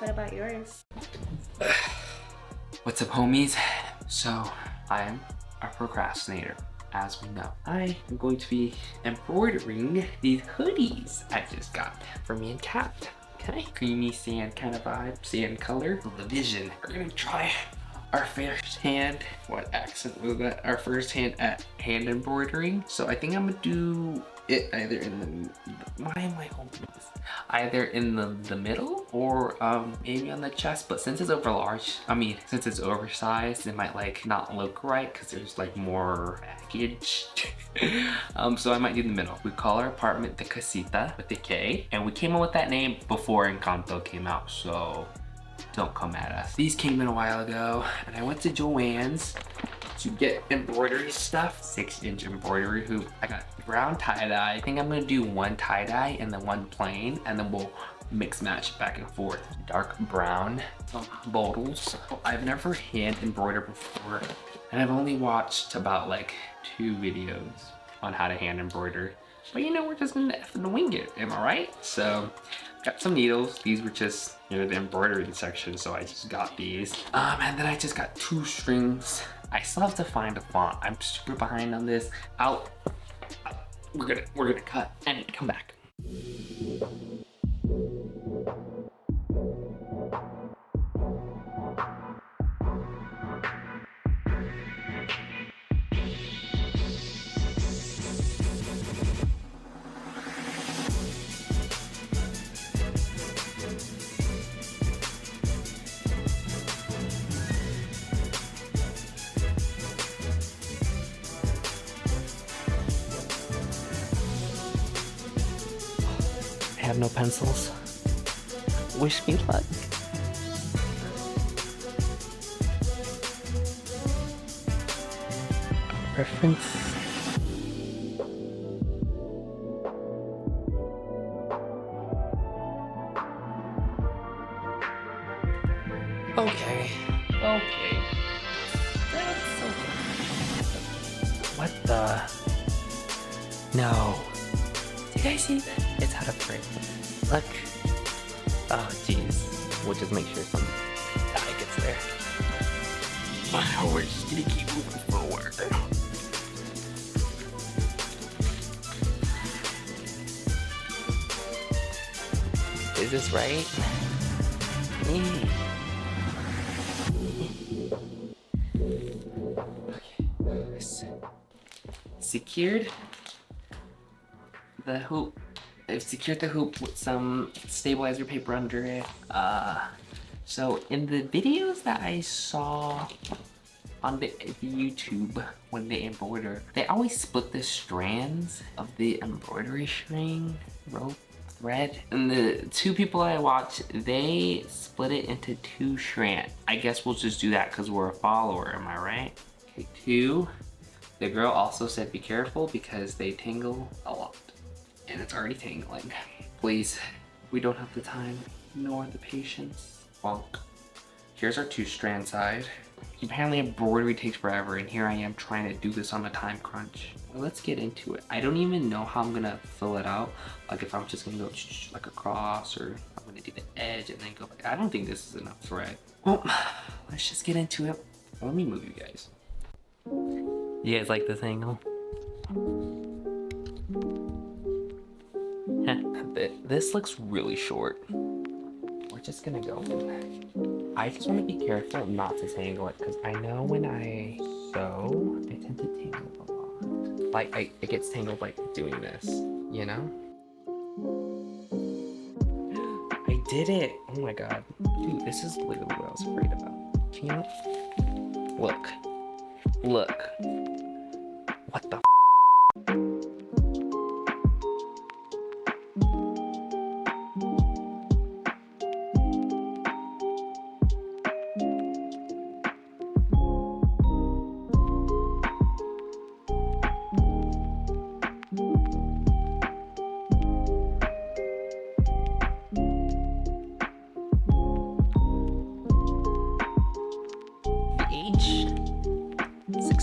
What about yours? What's up, homies? So, I am a procrastinator, as we know. I am going to be embroidering these hoodies I just got for me and Kat. Okay? Creamy sand kind of vibe, sand color. The vision. We're gonna try our first hand. What accent was that? Our first hand at hand embroidering. So I think I'm gonna do it either in the, why am I holding this? Either in the middle or maybe on the chest, but since it's since it's oversized, it might like not look right because there's like more package. So I might do the middle. We call our apartment the Casita with the K, and we came up with that name before Encanto came out, so don't come at us. These came in a while ago, and I went to Joann's to get embroidery stuff. 6-inch embroidery hoop. I got brown tie-dye. I think I'm gonna do one tie-dye and then one plain, and then we'll mix match back and forth. Dark brown bottles. I've never hand embroidered before, and I've only watched about like 2 videos on how to hand embroider. But you know, we're just gonna wing it, am I right? So, got some needles. These were just, you know, the embroidery section, so I just got these. And then I just got 2 strings. I still have to find a font. I'm super behind on this. We're gonna cut and come back. I have no pencils. Wish me luck. Reference. Okay. That's okay. What the? No. Do you guys see that? It's out of frame. Look. Oh, jeez. We'll just make sure some dye gets there. Wow, we're just gonna keep moving forward. Is this right? Okay. Secured the hoop. I've secured the hoop with some stabilizer paper under it. So in the videos that I saw on the YouTube when they embroider, they always split the strands of the embroidery string, rope, thread. And the 2 people I watched, they split it into 2 strands. I guess we'll just do that because we're a follower, am I right? Okay, 2. The girl also said be careful because they tangle a lot. And it's already tangling. Please, we don't have the time nor the patience. Bonk. Here's our 2-strand side. Apparently embroidery takes forever, and here I am trying to do this on a time crunch. Well, let's get into it. I don't even know how I'm gonna fill it out. Like if I'm just gonna go like across, or I'm gonna do the edge and then go back. I don't think this is enough thread. Well, let's just get into it. Let me move you guys. You guys like this angle? This looks really short. We're just gonna go. I just want to be careful not to tangle it because I know when I sew, I tend to tangle a lot. Like it gets tangled like doing this, you know? I did it! Oh my god. Dude, this is literally what I was afraid about. Can you look? Look. What the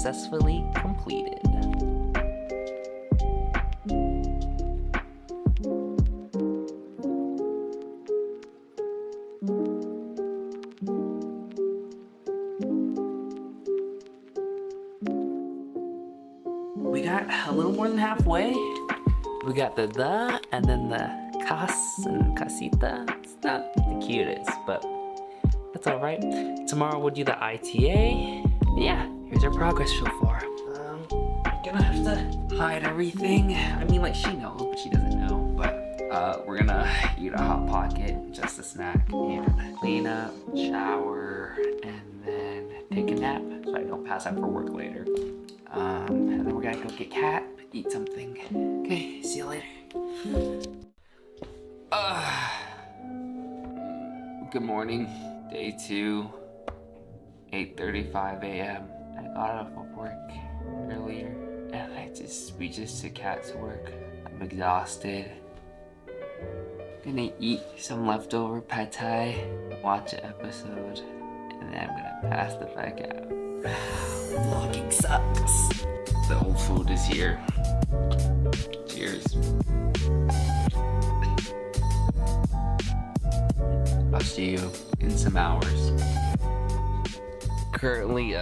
successfully completed. a little more than halfway. We got the and then the cas and casita. It's not the cutest, but that's all right. Tomorrow we'll do the ITA. Yeah, here's our progress so far. Gonna have to hide everything. I mean, like, she knows, but she doesn't know. But we're gonna eat a Hot Pocket, just a snack, and clean up, shower, and then take a nap so I don't pass out for work later. And then we're gonna go get Kat, eat something. Okay, see you later. Good morning, day 2, 8:35 a.m. I got off of work earlier, and we just took Kat to work. I'm exhausted. Gonna eat some leftover pad thai, watch an episode, and then I'm gonna pass the fuck out. Vlogging sucks. The old food is here. Cheers. I'll see you in some hours. Currently,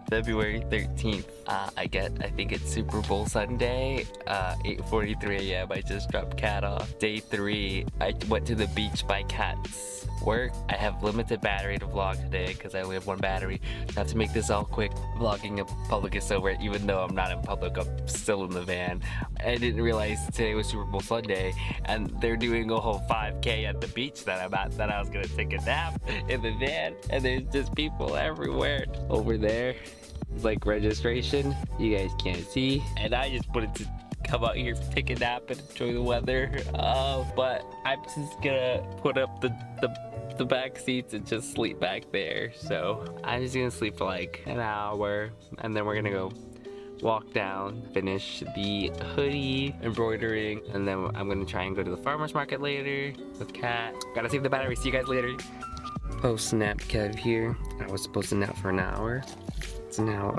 February 13th. I think it's Super Bowl Sunday, 8:43 a.m. I just dropped Kat off. Day 3, I went to the beach by Kat's work. I have limited battery to vlog today because I only have 1 battery. So I have to make this all quick. Vlogging in public is so weird. Even though I'm not in public, I'm still in the van. I didn't realize today was Super Bowl Sunday, and they're doing a whole 5K at the beach that I'm at, that I was gonna take a nap in the van, and there's just people everywhere. Over there, like registration, you guys can't see, and I just wanted to come out here, take a nap, and enjoy the weather. But I'm just gonna put up the back seats and just sleep back there. So I'm just gonna sleep for like an hour, and then we're gonna go walk down, finish the hoodie embroidering, and then I'm gonna try and go to the farmer's market later with Kat. Gotta save the battery. See you guys later. Post nap Kev here. I was supposed to nap for an hour. It's now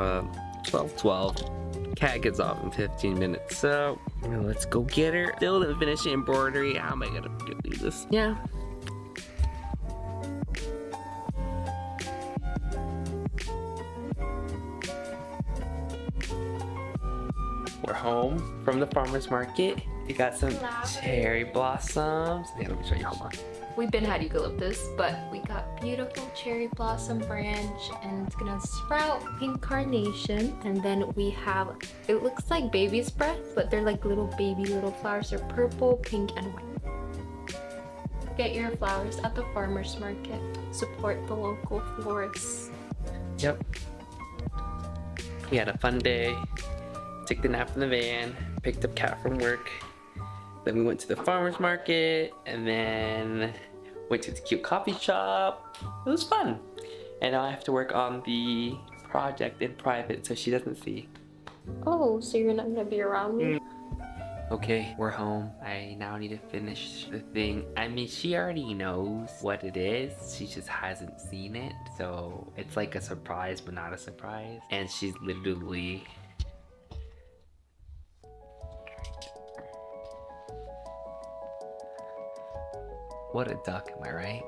12:12. Kat gets off in 15 minutes, so let's go get her. Still didn't finish the embroidery. How am I gonna do this? Yeah. We're home from the farmer's market. We got some cherry blossoms. Yeah, let me show you. Hold on. We've been had eucalyptus, but we got beautiful cherry blossom branch, and it's gonna sprout pink carnation. And then we have, it looks like baby's breath, but they're like little flowers. They're purple, pink, and white. Get your flowers at the farmer's market. Support the local florists. Yep. We had a fun day. Took the nap in the van, picked up Kat from work. Then we went to the farmer's market, and then went to the cute coffee shop. It was fun. And now I have to work on the project in private so she doesn't see. Oh, so you're not gonna be around me? Okay, we're home. I now need to finish the thing. I mean, she already knows what it is. She just hasn't seen it. So it's like a surprise, but not a surprise. And she's literally... What a duck, am I right?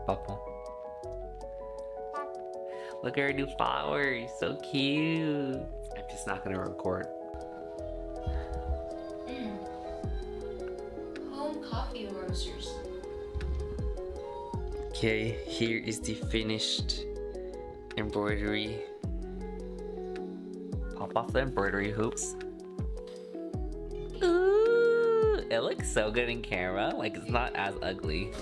Bubble. Look at her new flowers, so cute. I'm just not gonna record. Home coffee roasters. Okay, here is the finished embroidery. Pop off the embroidery hoops. It looks so good in camera, like it's not as ugly.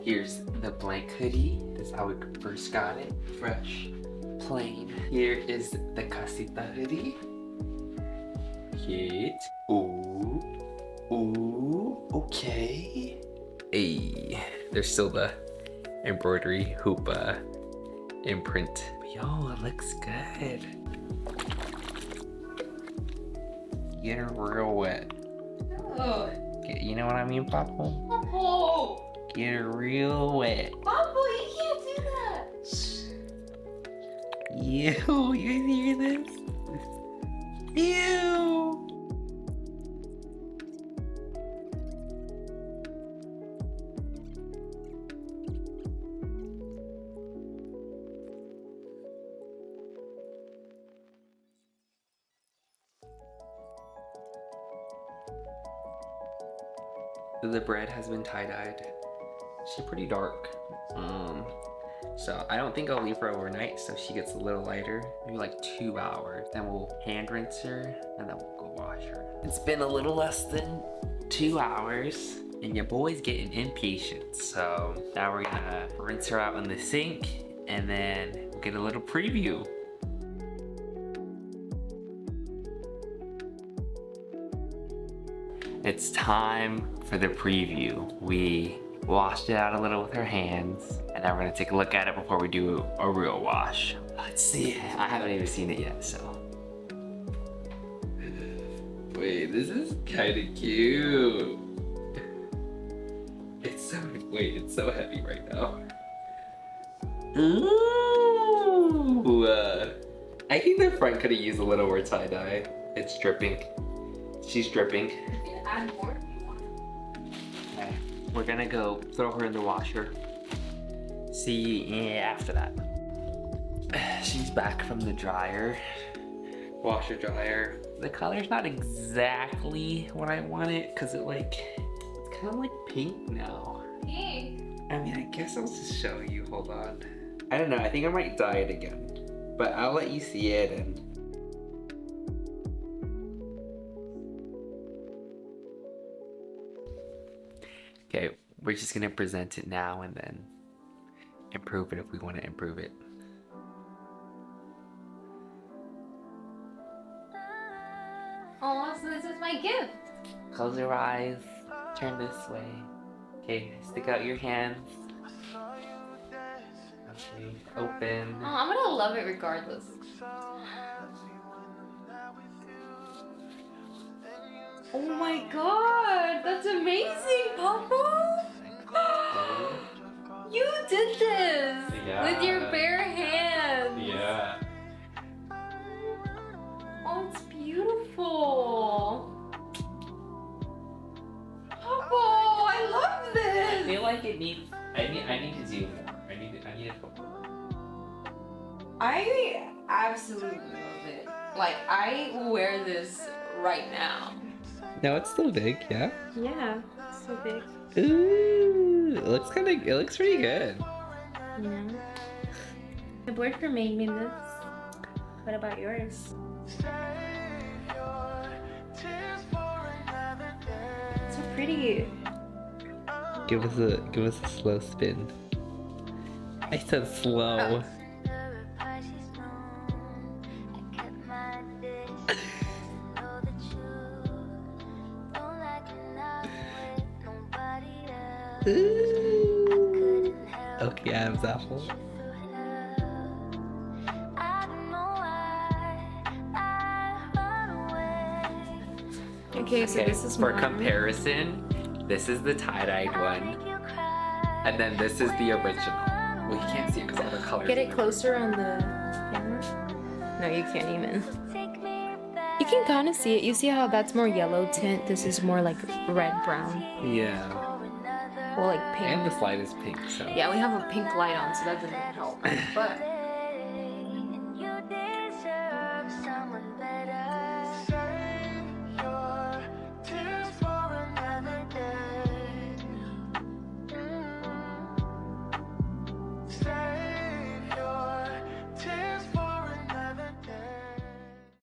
Here's the blank hoodie. This is how we first got it. Fresh, plain. Here is the casita hoodie. Cute. Ooh. Ooh, okay. Hey, there's still the embroidery hoop imprint. Yo, it looks good. Get her real wet. Oh. You know what I mean, Papa? Papa! Get her real wet. Papa, you can't do that! Ew, you guys hear this? Ew! The bread has been tie-dyed. She's pretty dark. So I don't think I'll leave her overnight so she gets a little lighter. Maybe like 2 hours. Then we'll hand rinse her and then we'll go wash her. It's been a little less than 2 hours and your boy's getting impatient. So now we're gonna rinse her out in the sink and then we'll get a little preview. It's time for the preview. We washed it out a little with our hands, and now we're gonna take a look at it before we do a real wash. Let's see, I haven't even seen it yet, so. Wait, this is kinda cute. It's so heavy right now. Ooh, I think the front could've used a little more tie-dye. It's dripping. She's dripping. Add more. Okay, we're gonna go throw her in the washer. See you after that. She's back from the dryer. Washer dryer. The color's not exactly what I want it because it's kind of like pink now. Pink? I mean, I guess I'll just show you, hold on. I don't know, I think I might dye it again. But I'll let you see it and okay, we're just gonna present it now and then improve it if we want to improve it. Oh, so this is my gift. Close your eyes, turn this way. Okay, stick out your hands. Okay, open. Oh, I'm gonna love it regardless. Oh my god, that's amazing, Papa! You did this with your bare hands. Yeah. Oh, it's beautiful. Papa, I love I this. feel like it needs. I need to do more. I need to put more. I absolutely love it. Like, I will wear this right now. No, it's still big, yeah. Yeah, it's so big. Ooh, it looks pretty good. Yeah. My boyfriend made me this. What about yours? So pretty. Give us a slow spin. I said slow. Ooh. Okay, Adam's apple. Okay, so this is for mine. comparison, this is the tie-dyed one, and then this is the original. Well, you can't see it because all the colors. Get it closer on the camera. No, you can't even. You can kind of see it. You see how that's more yellow tint? This is more like red brown. Yeah. Or like pink. And the slide is pink, so. Yeah, we have a pink light on, so that doesn't help. But